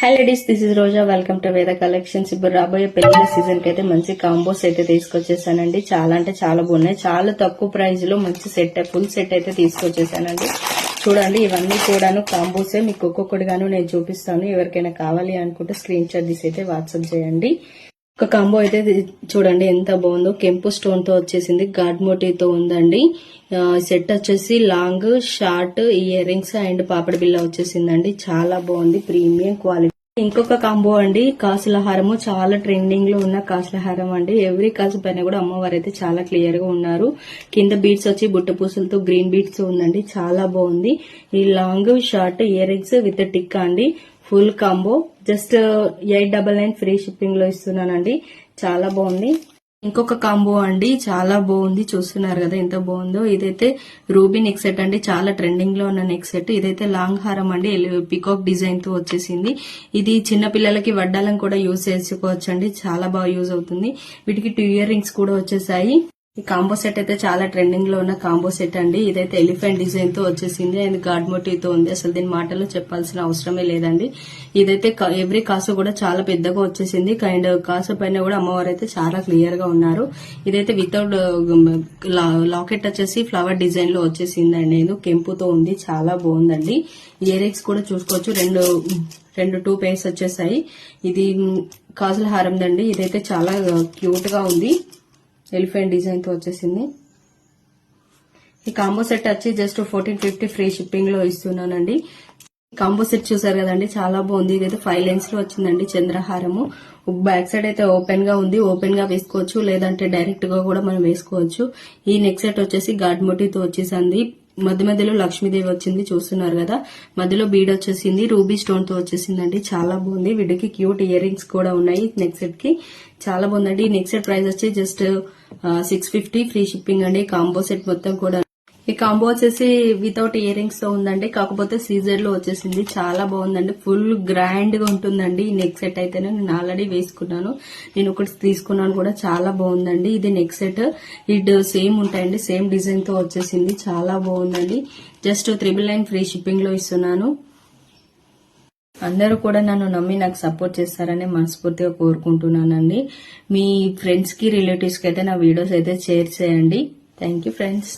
Hi ladies, this is Roja. Welcome to వేద collections. ఇప్పుడు రాబోయే పెళ్లిళ్ళ సీజన్ కి అయితే మంచి కాంబోస్ అయితే తీసుకొచ్చేసానండి. చాలా అంటే చాలా బాగున్నాయి. చాలా తక్కువ ప్రైస్ లో మంచి సెట్, ఫుల్ సెట్ అయితే తీసుకొచ్చేసానండి. చూడండి, ఇవన్నీ కూడాను కాంబోసే. మీకు ఒక్కొక్కటిగాను నేను చూపిస్తాను. ఎవరికైనా కావాలి అనుకుంటే స్క్రీన్ షాట్ తీసి అయితే వాట్సాప్ చేయండి. ఒక కాంబో అయితే చూడండి ఎంత బాగుందో. కెంపు స్టోన్ తో వచ్చేసింది, గాడ్ మోటివ్ తో ఉందండి. సెట్ వచ్చేసి long short ear rings and papdi బిల్ల వచ్చేసిందండి. చాలా బాగుంది, ప్రీమియం క్వాలిటీ. ఇంకొక కాంబో అండి, కాసుల హారము. చాలా ట్రెండింగ్ లో ఉన్న కాసుల హారం అండి. ఎవ్రీ కాసు పైన కూడా అమ్మవారు అయితే చాలా క్లియర్ గా ఉన్నారు. కింద బీడ్స్ వచ్చి బుట్ట పూసలతో గ్రీన్ బీడ్స్ ఉందండి. చాలా బాగుంది. ఈ long short earrings with tick అండి. Full combo just 899 free shipping లో ఇస్తున్నానండి. చాలా బాగుంది. ఇంకొక కాంబో అండి, చాలా బాగుంది. చూస్తున్నారు కదా ఎంత బాగుందో. ఇదైతే రూబీ నెక్ సెట్ అండి. చాలా ట్రెండింగ్ లో ఉన్న నెక్ సెట్. ఇదైతే లాంగ్ హారం అండి, పికాక్ డిజైన్ తో వచ్చేసింది. ఇది చిన్న పిల్లలకి వడ్డాలం కూడా యూజ్ చేసుకోవచ్చు అండి. చాలా బాగా యూజ్ అవుతుంది. వీటికి 2 ఇయర్ రింగ్స్ కూడా వచ్చేసాయి. ఈ కాంబో సెట్ అయితే చాలా ట్రెండింగ్ లో ఉన్న కాంబో సెట్ అండి. ఇదైతే ఎలిఫెంట్ డిజైన్ తో వచ్చేసింది అండ్ గాడ్ మోటివ్ తో ఉంది. అసలు దీని మాటల్లో చెప్పాల్సిన అవసరమే లేదండి. ఇదైతే ఎవ్రీ కాసు కూడా చాలా పెద్దగా వచ్చేసింది. అండ్ కాసు పైన కూడా అమ్మవారు అయితే చాలా క్లియర్ గా ఉన్నారు. ఇదైతే వితౌట్ లాకెట్ వచ్చేసి ఫ్లవర్ డిజైన్ లో వచ్చేసిందండి. ఇది కెంపుతో ఉంది, చాలా బాగుందండి. ఇయర్ రింగ్స్ కూడా చూసుకోవచ్చు. రెండు 2 పేర్స్ వచ్చేసాయి. ఇది కాసుల హారం దండి. ఇదైతే చాలా క్యూట్ గా ఉంది. ఎలిఫెంట్ డిజైన్ తో వచ్చేసింది. ఈ కాంబో సెట్ వచ్చి జస్ట్ 1450 ఫ్రీ షిప్పింగ్ లో ఇస్తున్నానండి. కాంబో సెట్ చూసారు కదండి, చాలా బాగుంది. ఇదైతే 5 లైన్స్ లో వచ్చిందండి చంద్రహారము. బ్యాక్ సైడ్ అయితే ఓపెన్ గా ఉంది. ఓపెన్ గా వేసుకోవచ్చు, లేదంటే డైరెక్ట్ గా కూడా మనం వేసుకోవచ్చు. ఈ నెక్ సెట్ వచ్చేసి గాడ్ మోటివ్ తో వచ్చేసింది. మధ్యలో లక్ష్మీదేవి వచ్చింది, చూస్తున్నారు కదా. మధ్యలో బీడ్ వచ్చేసింది, రూబీ స్టోన్ తో వచ్చేసిందండి. చాలా బాగుంది. వీటికి క్యూట్ ఇయర్ రింగ్స్ కూడా ఉన్నాయి నెక్ సెట్ కి. చాలా బాగుందండి. నెక్ సెట్ ప్రైస్ వచ్చి జస్ట్ 650 ఫ్రీ షిప్పింగ్ అండి. కాంబో సెట్ మొత్తం కూడా. ఈ కాంబో వచ్చేసి వితౌట్ ఇయర్ రింగ్స్ తో ఉందండి, కాకపోతే సీజర్ లో వచ్చేసింది. చాలా బాగుందండి, ఫుల్ గ్రాండ్ గా ఉంటుందండి. ఈ నెక్ సెట్ అయితే నేను ఆల్రెడీ వేసుకున్నాను. నేను ఒకటి తీసుకున్నాను కూడా, చాలా బాగుందండి. ఇది నెక్ సెట్. ఇది సేమ్ ఉంటాయండి, సేమ్ డిజైన్ తో వచ్చేసింది. చాలా బాగుందండి. జస్ట్ 999 ఫ్రీ షిప్పింగ్ లో ఇస్తున్నాను. అందరూ కూడా నన్ను నమ్మి నాకు సపోర్ట్ చేస్తారని మనస్ఫూర్తిగా కోరుకుంటున్నానండి. మీ ఫ్రెండ్స్ కి రిలేటివ్స్ కి అయితే నా వీడియోస్ అయితే షేర్ చేయండి. Thank you friends.